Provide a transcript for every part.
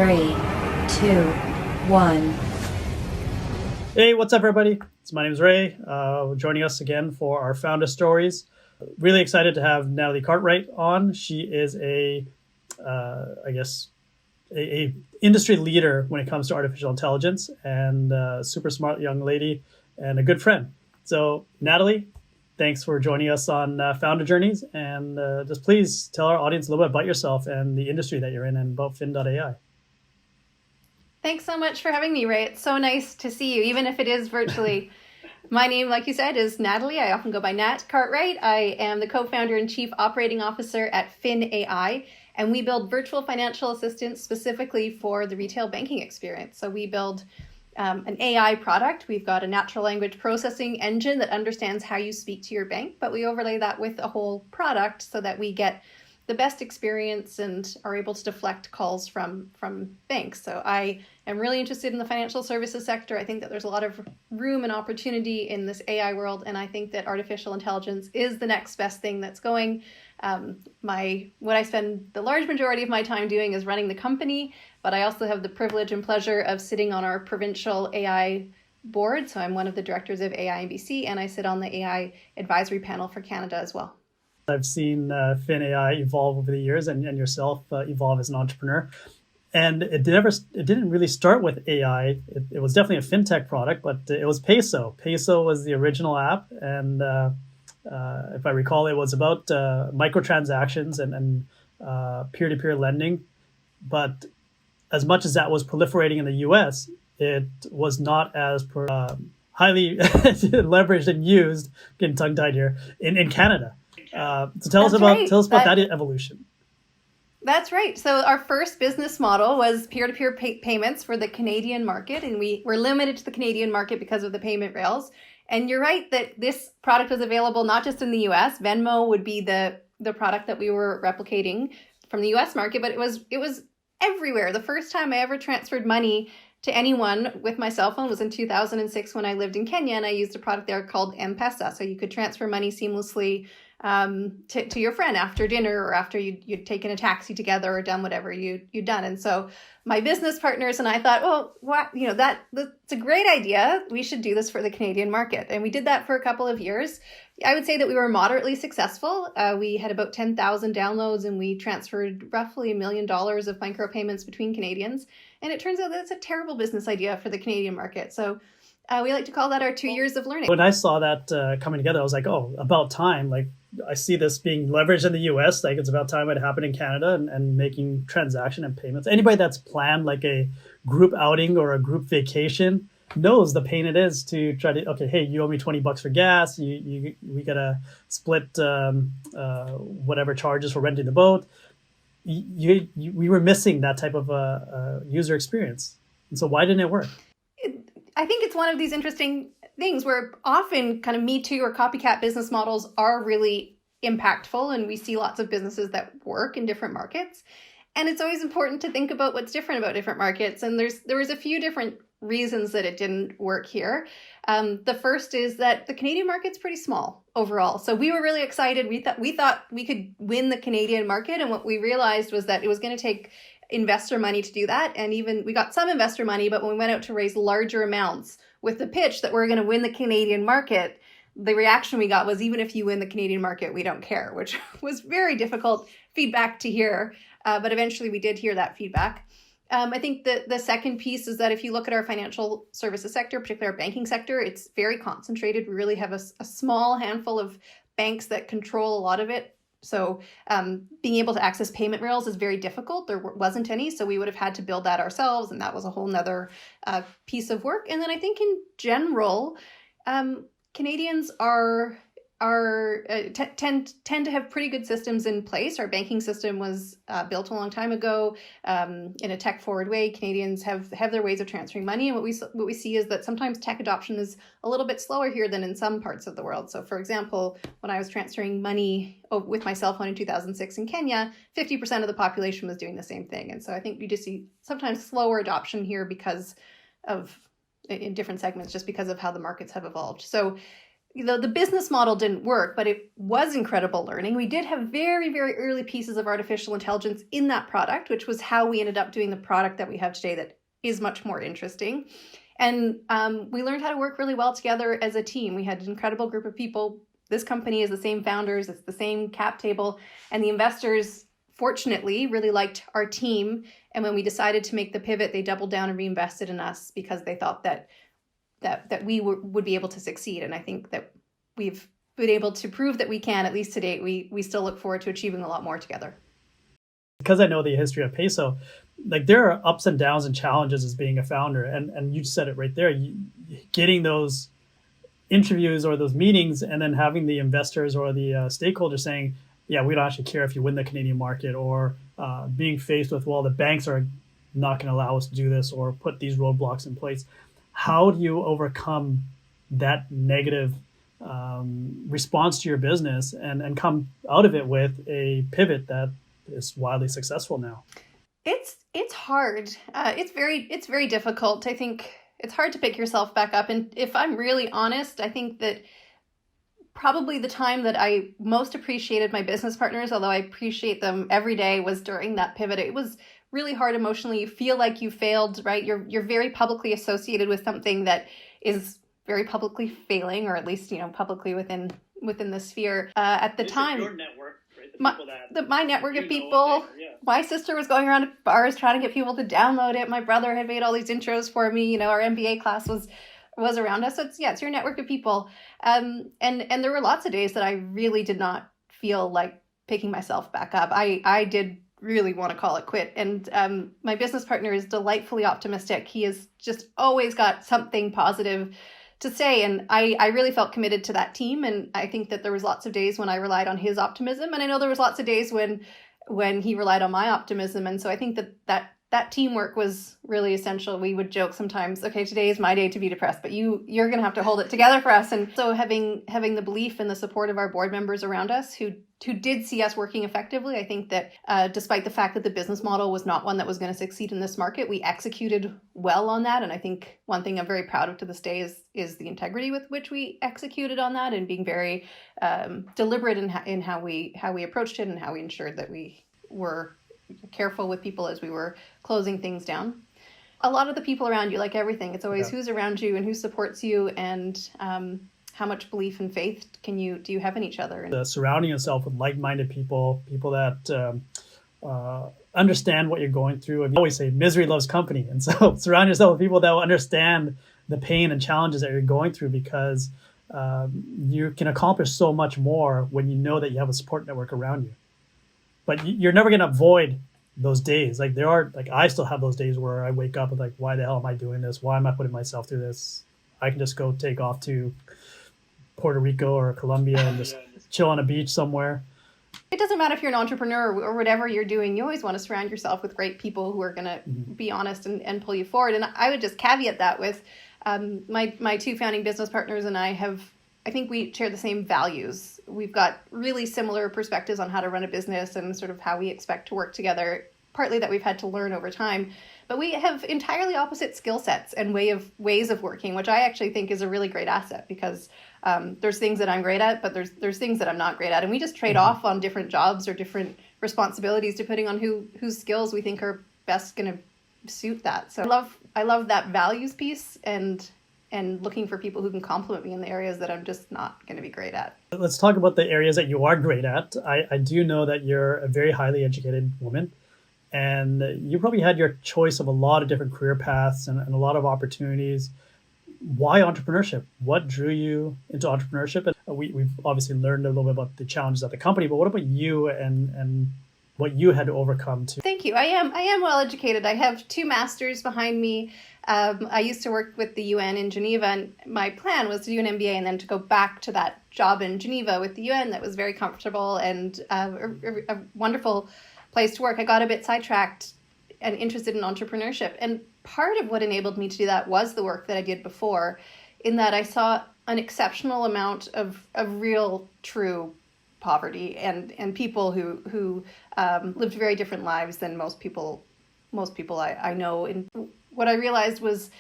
3, 2, 1. Hey, what's up, everybody? My name is Ray. Joining us again for our founder stories. Really excited to have Natalie Cartwright on. She is a industry leader when it comes to artificial intelligence, and a super smart young lady and a good friend. So, Natalie, thanks for joining us on Founder Journeys, and just please tell our audience a little bit about yourself and the industry that you're in and about Fin.ai. Thanks so much for having me, Ray. It's so nice to see you, even if it is virtually. My name, like you said, is Natalie. I often go by Nat Cartwright. I am the co-founder and chief operating officer at Fin.ai, and we build virtual financial assistants specifically for the retail banking experience. So we build an AI product. We've got a natural language processing engine that understands how you speak to your bank, but we overlay that with a whole product so that we get the best experience and are able to deflect calls from banks. So I am really interested in the financial services sector. I think that there's a lot of room and opportunity in this AI world, and I think that artificial intelligence is the next best thing that's going. What I spend the large majority of my time doing is running the company, but I also have the privilege and pleasure of sitting on our provincial AI board. So I'm one of the directors of AI in BC, and I sit on the AI advisory panel for Canada as well. I've seen Fin.ai evolve over the years, and yourself evolve as an entrepreneur. And it didn't really start with AI. It was definitely a fintech product, but it was Peso. Peso was the original app, and if I recall, it was about microtransactions and peer-to-peer lending. But as much as that was proliferating in the U.S., it was not as highly leveraged and used. Getting tongue-tied here in Canada. So tell us about that evolution. That's right. So our first business model was peer-to-peer payments for the Canadian market, and we were limited to the Canadian market because of the payment rails. And you're right that this product was available not just in the US. Venmo would be the product that we were replicating from the US market, but it was everywhere. The first time I ever transferred money to anyone with my cell phone was in 2006 when I lived in Kenya, and I used a product there called M-Pesa. So you could transfer money seamlessly to your friend after dinner or after you'd taken a taxi together or done whatever you'd done. And so my business partners and I thought, that's a great idea. We should do this for the Canadian market. And we did that for a couple of years. I would say that we were moderately successful. We had about 10,000 downloads, and we transferred roughly $1 million of micropayments between Canadians. And it turns out that's a terrible business idea for the Canadian market. So we like to call that our 2 years of learning. When I saw that coming together, I was like, oh, about time. Like, I see this being leveraged in the US. Like, it's about time it happened in Canada and making transaction and payments. Anybody that's planned like a group outing or a group vacation knows the pain it is to try to, okay, hey, you owe me $20 for gas. We got to split whatever charges for renting the boat. We were missing that type of user experience. And so why didn't it work? I think it's one of these interesting things where often kind of Me Too or copycat business models are really impactful, and we see lots of businesses that work in different markets. And it's always important to think about what's different about different markets. And there was a few different reasons that it didn't work here. The first is that the Canadian market's pretty small overall. So we were really excited. We thought we could win the Canadian market. And what we realized was that it was going to take investor money to do that. And even we got some investor money, but when we went out to raise larger amounts with the pitch that we're going to win the Canadian market, the reaction we got was, even if you win the Canadian market, we don't care, which was very difficult feedback to hear. But eventually we did hear that feedback. I think the second piece is that if you look at our financial services sector, particularly our banking sector, it's very concentrated. We really have a small handful of banks that control a lot of it. So being able to access payment rails is very difficult. There wasn't any, so we would have had to build that ourselves, and that was a whole nother piece of work. And then I think in general, Canadians tend to have pretty good systems in place. Our banking system was built a long time ago in a tech-forward way. Canadians have their ways of transferring money, and what we see is that sometimes tech adoption is a little bit slower here than in some parts of the world. So, for example, when I was transferring money with my cell phone in 2006 in Kenya, 50% of the population was doing the same thing. And so I think you just see sometimes slower adoption here because of, in different segments, just because of how the markets have evolved. So the business model didn't work, but it was incredible learning. We did have very, very early pieces of artificial intelligence in that product, which was how we ended up doing the product that we have today that is much more interesting. And we learned how to work really well together as a team. We had an incredible group of people. This company is the same founders, it's the same cap table, and the investors, fortunately, really liked our team. And when we decided to make the pivot, they doubled down and reinvested in us because they thought that we would be able to succeed. And I think that we've been able to prove that we can, at least to date. We still look forward to achieving a lot more together. Because I know the history of Peso, like there are ups and downs and challenges as being a founder. And you said it right there, getting those interviews or those meetings and then having the investors or the stakeholders saying, yeah, we don't actually care if you win the Canadian market, or being faced with, well, the banks are not going to allow us to do this or put these roadblocks in place. How do you overcome that negative response to your business and come out of it with a pivot that is wildly successful now? It's hard. It's very difficult. I think it's hard to pick yourself back up. And if I'm really honest, I think that probably the time that I most appreciated my business partners, although I appreciate them every day, was during that pivot. It was really hard emotionally. You feel like you failed, right? You're very publicly associated with something that is very publicly failing, or at least, publicly within the sphere. At the time, your network, right? My network of people. My sister was going around to bars trying to get people to download it. My brother had made all these intros for me. Our MBA class was around us. So it's your network of people. And there were lots of days that I really did not feel like picking myself back up. I did really want to call it quit. And my business partner is delightfully optimistic. He has just always got something positive to say. And I really felt committed to that team. And I think that there was lots of days when I relied on his optimism. And I know there was lots of days when he relied on my optimism. And so I think that teamwork was really essential. We would joke sometimes, okay, today is my day to be depressed, but you're going to have to hold it together for us. And so having the belief and the support of our board members around us who did see us working effectively, I think that despite the fact that the business model was not one that was going to succeed in this market, we executed well on that. And I think one thing I'm very proud of to this day is the integrity with which we executed on that, and being very deliberate in how we approached it and how we ensured that we were careful with people as we were closing things down. A lot of the people around you, like everything, it's always who's around you and who supports you, and how much belief and faith do you have in each other. Surrounding yourself with like-minded people that understand what you're going through. And you always say misery loves company, and so surround yourself with people that will understand the pain and challenges that you're going through, because you can accomplish so much more when you know that you have a support network around you. But you're never going to avoid those days. Like I still have those days where I wake up with like, why the hell am I doing this? Why am I putting myself through this? I can just go take off to Puerto Rico or Colombia and just chill on a beach somewhere. It doesn't matter if you're an entrepreneur or whatever you're doing. You always want to surround yourself with great people who are going to be honest and pull you forward. And I would just caveat that with my two founding business partners and I think we share the same values. We've got really similar perspectives on how to run a business and sort of how we expect to work together, partly that we've had to learn over time. But we have entirely opposite skill sets and ways of working, which I actually think is a really great asset, because there's things that I'm great at, but there's things that I'm not great at. And we just trade off on different jobs or different responsibilities depending on whose skills we think are best going to suit that. So I love that values piece and looking for people who can complement me in the areas that I'm just not going to be great at. Let's talk about the areas that you are great at. I do know that you're a very highly educated woman, and you probably had your choice of a lot of different career paths and a lot of opportunities. Why entrepreneurship? What drew you into entrepreneurship? And we've obviously learned a little bit about the challenges at the company, but what about you and what you had to overcome to? Thank you. I am well educated. I have 2 masters behind me. I used to work with the UN in Geneva, and my plan was to do an MBA and then to go back to that job in Geneva with the UN that was very comfortable and a wonderful place to work. I got a bit sidetracked and interested in entrepreneurship. And part of what enabled me to do that was the work that I did before, in that I saw an exceptional amount of real, true poverty and people who lived very different lives than most people I know. And what I realized was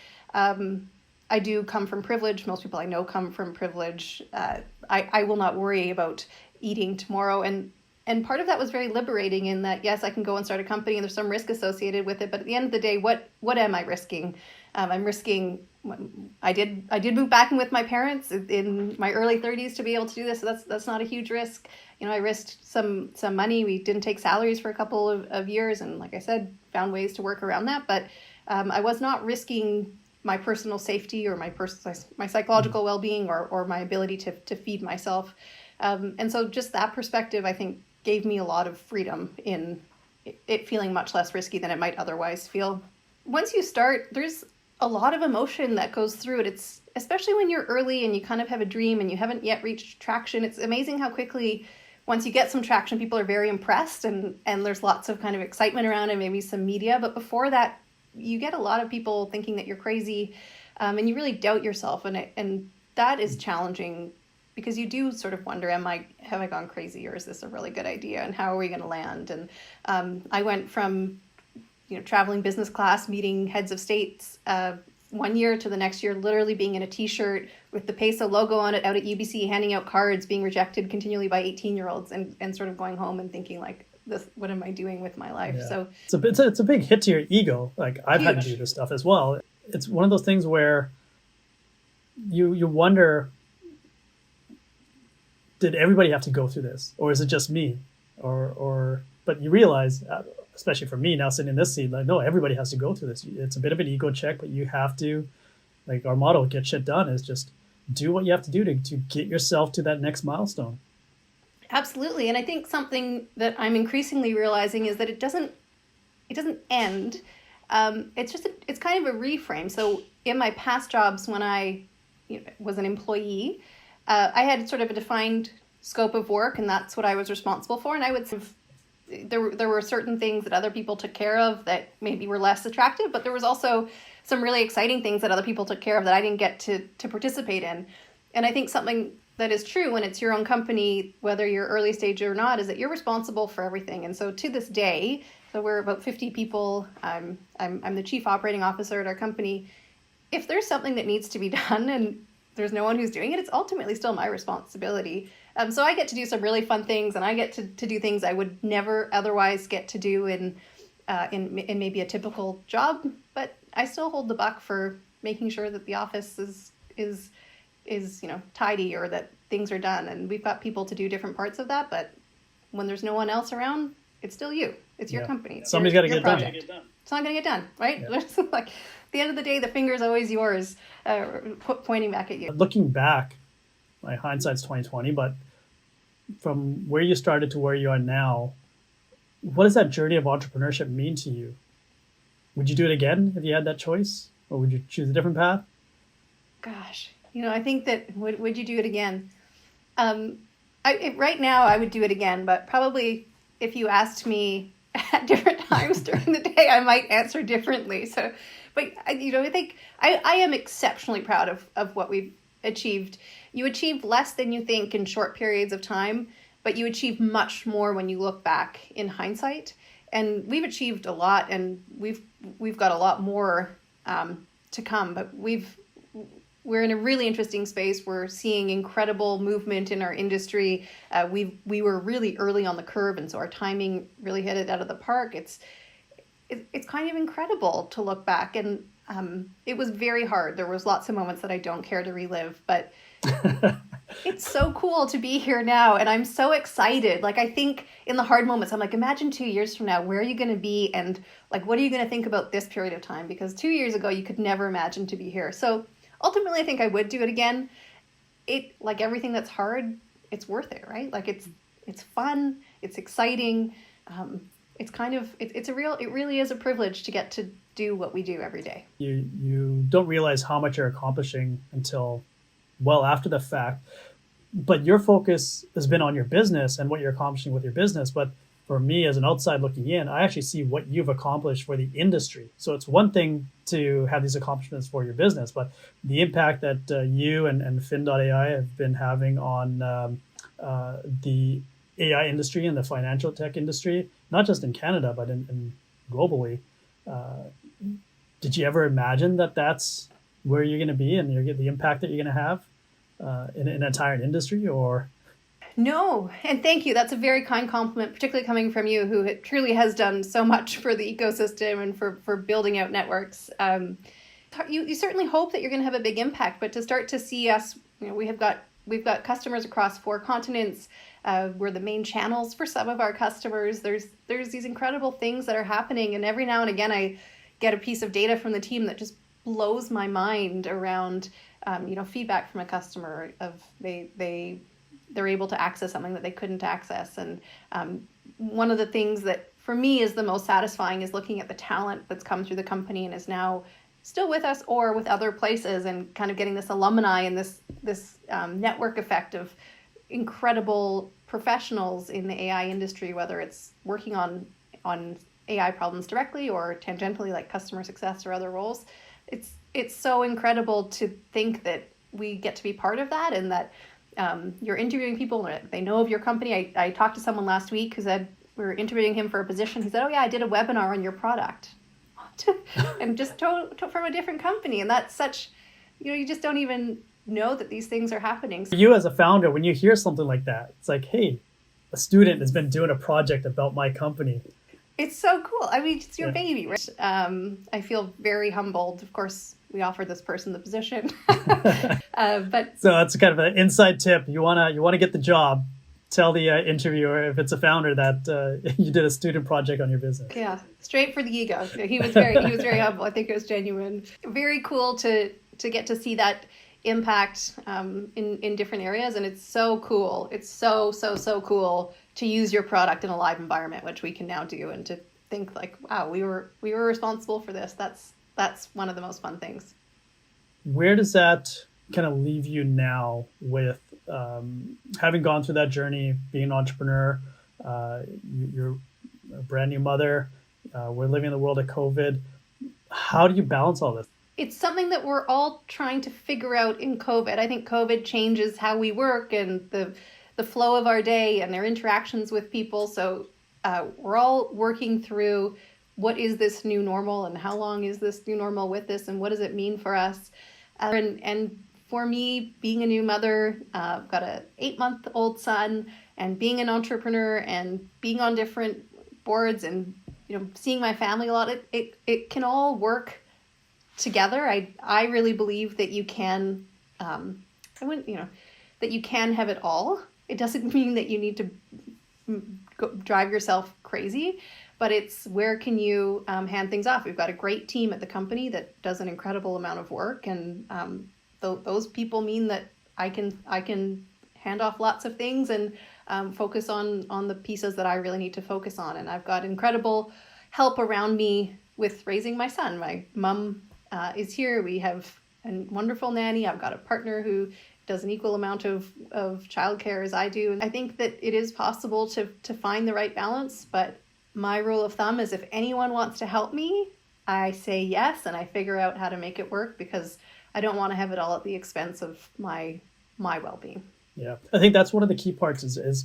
I do come from privilege. Most people I know come from privilege. I will not worry about eating tomorrow. And part of that was very liberating in that, yes, I can go and start a company and there's some risk associated with it. But at the end of the day, what am I risking? I'm risking, I did move back in with my parents in my early 30s to be able to do this. So that's not a huge risk. I risked some money. We didn't take salaries for a couple of years. And like I said, found ways to work around that. But I was not risking my personal safety or my psychological well-being or my ability to feed myself. And so just that perspective, I think, gave me a lot of freedom in it feeling much less risky than it might otherwise feel. Once you start, there's a lot of emotion that goes through it. It's especially when you're early and you kind of have a dream and you haven't yet reached traction. It's amazing how quickly, once you get some traction, people are very impressed and there's lots of kind of excitement around and maybe some media. But before that, you get a lot of people thinking that you're crazy and you really doubt yourself. And that is challenging because you do sort of wonder, have I gone crazy or is this a really good idea? And how are we going to land? And I went from, traveling business class, meeting heads of states 1 year to the next year, literally being in a t-shirt with the Peso logo on it out at UBC, handing out cards, being rejected continually by 18-year-olds and sort of going home and thinking like, what am I doing with my life? Yeah. So it's a big hit to your ego. Like I've had to do this stuff as well. It's one of those things where you wonder, did everybody have to go through this, or is it just me? But you realize, especially for me now sitting in this seat, like, no, everybody has to go through this. It's a bit of an ego check, but you have to, like our motto, get shit done, is just do what you have to do to get yourself to that next milestone. Absolutely. And I think something that I'm increasingly realizing is that it doesn't end. It's kind of a reframe. So in my past jobs, when I was an employee, I had sort of a defined scope of work, and that's what I was responsible for. And I would sort of, there were certain things that other people took care of that maybe were less attractive, but there was also some really exciting things that other people took care of that I didn't get to participate in. And I think something that is true when it's your own company, whether you're early stage or not, is that you're responsible for everything. And so to this day, so we're about 50 people. I'm the chief operating officer at our company. If there's something that needs to be done and there's no one who's doing it, it's ultimately still my responsibility. So I get to do some really fun things, and I get to do things I would never otherwise get to do in maybe a typical job. But I still hold the buck for making sure that the office is tidy or that things are done. And we've got people to do different parts of that. But when there's no one else around, it's still you. It's your company. Somebody's got to get done. It's not going to get done, right? Yeah. Like, at the end of the day, the finger's always yours, pointing back at you. Looking back, my hindsight's 20/20, but from where you started to where you are now, what does that journey of entrepreneurship mean to you? Would you do it again if you had that choice, or would you choose a different path? Gosh, I think that would you do it again? Right now, I would do it again, but probably if you asked me at different times during the day, I might answer differently. So, but I think I am exceptionally proud of what we've achieved. You achieve less than you think in short periods of time, but you achieve much more when you look back in hindsight. And we've achieved a lot, and we've got a lot more to come. But we're in a really interesting space. We're seeing incredible movement in our industry. We were really early on the curve, and so our timing really hit it out of the park. It's kind of incredible to look back, and it was very hard. There was lots of moments that I don't care to relive, but it's so cool to be here now, and I'm so excited. Like, I think in the hard moments, I'm like, imagine 2 years from now, where are you going to be, and like, what are you going to think about this period of time? Because 2 years ago, you could never imagine to be here. So ultimately, I think I would do it again. It, like everything that's hard, it's worth it, right? Like, it's fun, it's exciting. It really is a privilege to get to do what we do every day. You don't realize how much you're accomplishing until well after the fact, but your focus has been on your business and what you're accomplishing with your business. But for me, as an outside looking in, I actually see what you've accomplished for the industry. So it's one thing to have these accomplishments for your business, but the impact that you and Fin.ai have been having on the AI industry and the financial tech industry, not just in Canada, but in globally. Did you ever imagine that that's where you're going to be and the impact that you're going to have in an entire industry, or? No, and thank you. That's a very kind compliment, particularly coming from you, who truly has done so much for the ecosystem and for building out networks. You certainly hope that you're going to have a big impact, but to start to see us, we've got customers across 4 continents. We're the main channels for some of our customers. There's these incredible things that are happening, and every now and again I get a piece of data from the team that just blows my mind around feedback from a customer of they're able to access something that they couldn't access. And one of the things that for me is the most satisfying is looking at the talent that's come through the company and is now still with us or with other places, and kind of getting this alumni and this network effect of incredible professionals in the AI industry, whether it's working on AI problems directly or tangentially like customer success or other roles. It's so incredible to think that we get to be part of that, and that you're interviewing people, they know of your company. I talked to someone last week who said, we were interviewing him for a position. He said, oh yeah, I did a webinar on your product. And just from a different company. And that's such, you just don't even know that these things are happening. You as a founder, when you hear something like that, it's like, hey, a student has been doing a project about my company. It's so cool. I mean, it's your baby, right? I feel very humbled. Of course, we offered this person the position. But so that's kind of an inside tip. You wanna get the job, tell the interviewer, if it's a founder, that you did a student project on your business. Yeah, straight for the ego. He was very humble. I think it was genuine. Very cool to get to see that impact in different areas, and it's so cool. It's so cool to use your product in a live environment, which we can now do, and to think like, wow, we were responsible for this. That's one of the most fun things. Where does that kind of leave you now with having gone through that journey, being an entrepreneur? You're a brand new mother. We're living in the world of COVID. How do you balance all this? It's something that we're all trying to figure out in COVID. I think COVID changes how we work and the flow of our day and their interactions with people. So we're all working through what is this new normal and how long is this new normal with this and what does it mean for us? And for me, being a new mother, I've got an 8-month-old son, and being an entrepreneur and being on different boards and seeing my family a lot, it can all work together. I really believe that you can that you can have it all. It doesn't mean that you need to drive yourself crazy, but it's where can you hand things off. We've got a great team at the company that does an incredible amount of work, and those people mean that I can hand off lots of things and focus on the pieces that I really need to focus on. And I've got incredible help around me with raising my son. My mom is here. We have a wonderful nanny. I've got a partner who does an equal amount of childcare as I do. And I think that it is possible to find the right balance. But my rule of thumb is if anyone wants to help me, I say yes, and I figure out how to make it work, because I don't want to have it all at the expense of my well-being. Yeah, I think that's one of the key parts is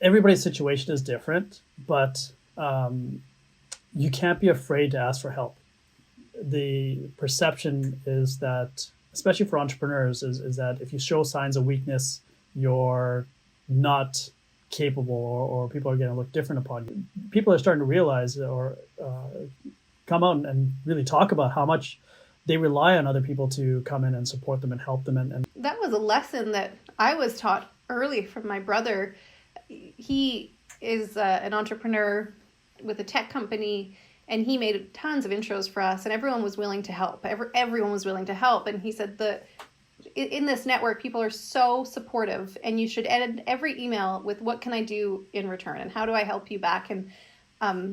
everybody's situation is different, but you can't be afraid to ask for help. The perception is that, especially for entrepreneurs, is that if you show signs of weakness, you're not capable, or people are going to look different upon you. People are starting to realize or come out and really talk about how much they rely on other people to come in and support them and help them. And that was a lesson that I was taught early from my brother. He is an entrepreneur with a tech company, and he made tons of intros for us, and everyone was willing to help. Everyone was willing to help. And he said that in this network, people are so supportive, and you should end every email with, what can I do in return? And how do I help you back? And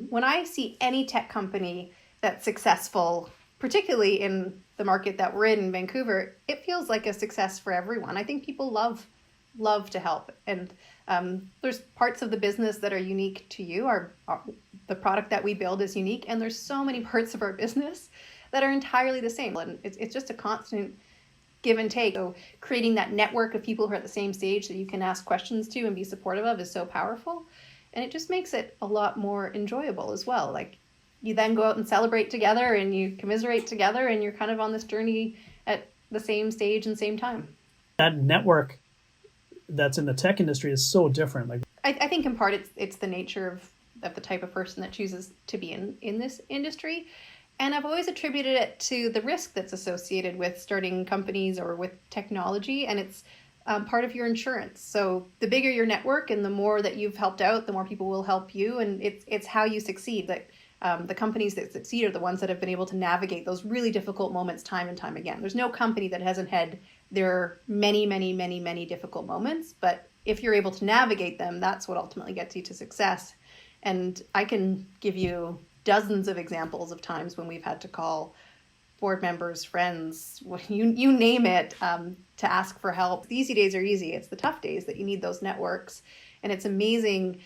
when I see any tech company that's successful, particularly in the market that we're in Vancouver, it feels like a success for everyone. I think people love to help. And there's parts of the business that are unique to you. The product that we build is unique, and there's so many parts of our business that are entirely the same. And it's just a constant give and take. So creating that network of people who are at the same stage that you can ask questions to and be supportive of is so powerful. And it just makes it a lot more enjoyable as well. Like, you then go out and celebrate together and you commiserate together, and you're kind of on this journey at the same stage and same time. That network that's in the tech industry is so different. Like, I think in part it's the nature of the type of person that chooses to be in this industry. And I've always attributed it to the risk that's associated with starting companies or with technology, and it's part of your insurance. So the bigger your network and the more that you've helped out, the more people will help you, and it's how you succeed. That the companies that succeed are the ones that have been able to navigate those really difficult moments time and time again. There's no company that hasn't had their many difficult moments, but if you're able to navigate them, that's what ultimately gets you to success. And I can give you dozens of examples of times when we've had to call board members, friends, you name it, to ask for help. The easy days are easy. It's the tough days that you need those networks. And it's amazing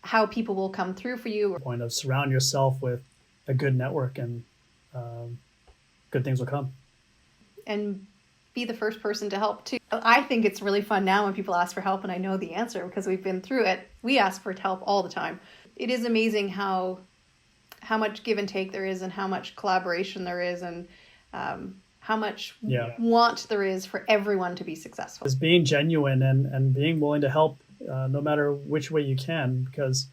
how people will come through for you. Point of surround yourself with a good network, and good things will come. And be the first person to help too. I think it's really fun now when people ask for help and I know the answer because we've been through it. We ask for help all the time. It is amazing how much give and take there is, and how much collaboration there is, and how much want there is for everyone to be successful. It's being genuine and being willing to help no matter which way you can, because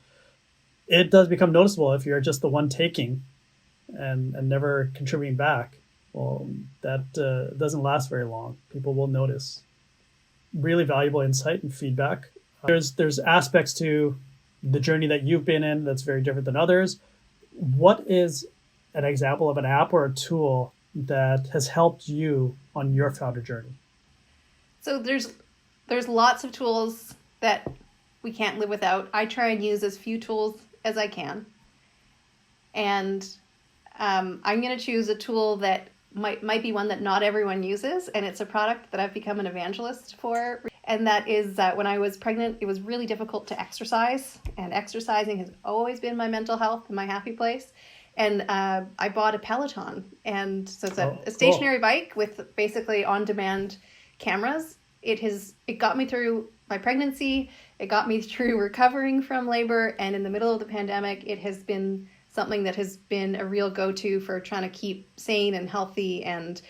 it does become noticeable if you're just the one taking and never contributing back. Well, that doesn't last very long. People will notice. Really valuable insight and feedback. There's aspects to the journey that you've been in that's very different than others. What is an example of an app or a tool that has helped you on your founder journey? So there's lots of tools that we can't live without. I try and use as few tools as I can. And I'm going to choose a tool that might be one that not everyone uses, and it's a product that I've become an evangelist for. And that is that when I was pregnant, it was really difficult to exercise, and exercising has always been my mental health and my happy place. And I bought a Peloton, and so it's a stationary bike with basically on-demand cameras. It got me through my pregnancy, it got me through recovering from labor, and in the middle of the pandemic, it has been something that has been a real go-to for trying to keep sane and healthy and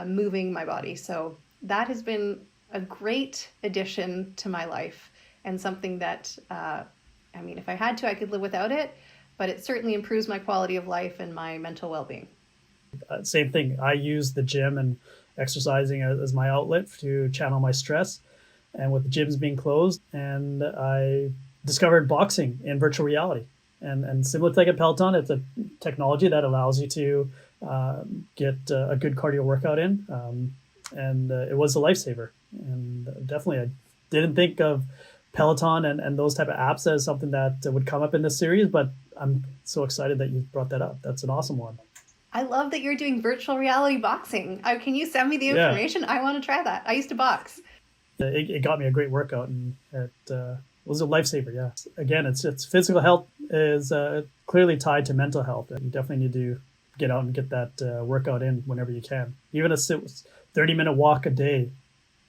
moving my body. So that has been a great addition to my life, and something that, if I had to, I could live without it, but it certainly improves my quality of life and my mental well-being. Same thing. I use the gym and exercising as my outlet to channel my stress. And with the gyms being closed, and I discovered boxing in virtual reality. And similar to like a Peloton, it's a technology that allows you to get a good cardio workout in. And it was a lifesaver. And definitely, I didn't think of Peloton and those type of apps as something that would come up in this series, but I'm so excited that you brought that up. That's an awesome one. I love that you're doing virtual reality boxing. Can you send me the information? Yeah. I want to try that. I used to box. It got me a great workout, and it was a lifesaver. Yeah. Again, it's physical health is clearly tied to mental health, and you definitely need to get out and get that workout in whenever you can. Even a 30-minute walk a day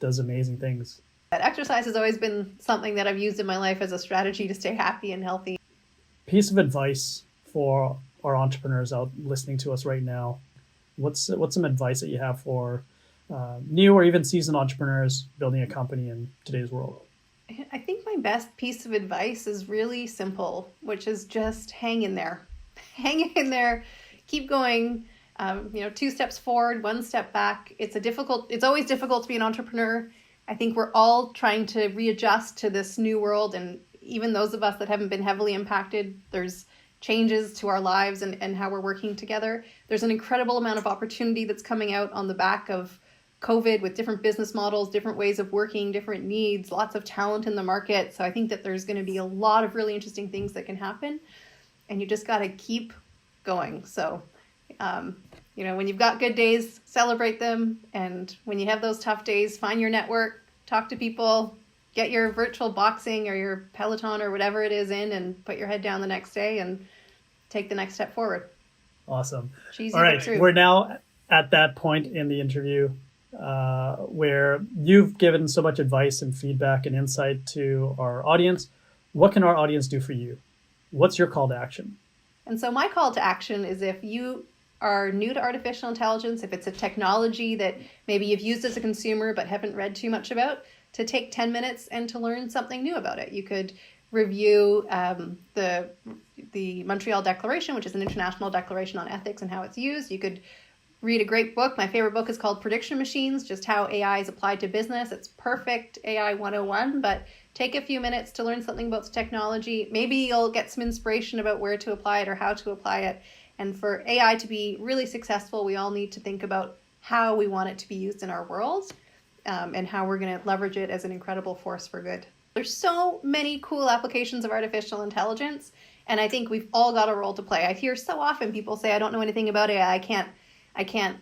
does amazing things. Exercise has always been something that I've used in my life as a strategy to stay happy and healthy. Piece of advice for our entrepreneurs out listening to us right now. What's some advice that you have for new or even seasoned entrepreneurs building a company in today's world? I think my best piece of advice is really simple, which is just hang in there. Hang in there, keep going. 2 steps forward, 1 step back. It's always difficult to be an entrepreneur. I think we're all trying to readjust to this new world, and even those of us that haven't been heavily impacted, there's changes to our lives and how we're working together. There's an incredible amount of opportunity that's coming out on the back of COVID with different business models, different ways of working, different needs, lots of talent in the market. So I think that there's going to be a lot of really interesting things that can happen, and you just got to keep going. So, when you've got good days, celebrate them. And when you have those tough days, find your network, talk to people, get your virtual boxing or your Peloton or whatever it is in, and put your head down the next day and take the next step forward. Awesome. Cheesy, all right, but true. We're now at that point in the interview where you've given so much advice and feedback and insight to our audience. What can our audience do for you? What's your call to action? And so my call to action is, if you are new to artificial intelligence, if it's a technology that maybe you've used as a consumer but haven't read too much about, to take 10 minutes and to learn something new about it. You could review the Montreal Declaration, which is an international declaration on ethics and how it's used. You could read a great book. My favorite book is called Prediction Machines, just how AI is applied to business. It's perfect AI 101, but take a few minutes to learn something about the technology. Maybe you'll get some inspiration about where to apply it or how to apply it. And for AI to be really successful, we all need to think about how we want it to be used in our world, and how we're going to leverage it as an incredible force for good. There's so many cool applications of artificial intelligence, and I think we've all got a role to play. I hear so often people say, I don't know anything about AI, I can't,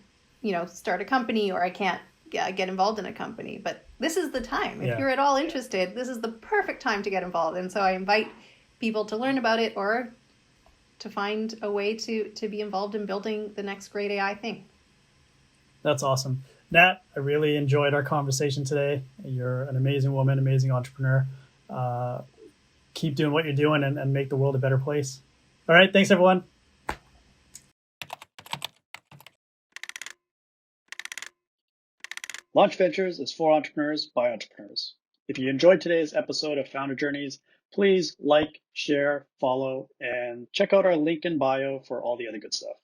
start a company, or I can't get involved in a company. But this is the time. If you're at all interested, this is the perfect time to get involved. And so I invite people to learn about it, or to find a way to be involved in building the next great AI thing. That's awesome. Nat, I really enjoyed our conversation today. You're an amazing woman, amazing entrepreneur. Keep doing what you're doing and make the world a better place. All right. Thanks, everyone. Launch Ventures is for entrepreneurs by entrepreneurs. If you enjoyed today's episode of Founder Journeys, please like, share, follow, and check out our link in bio for all the other good stuff.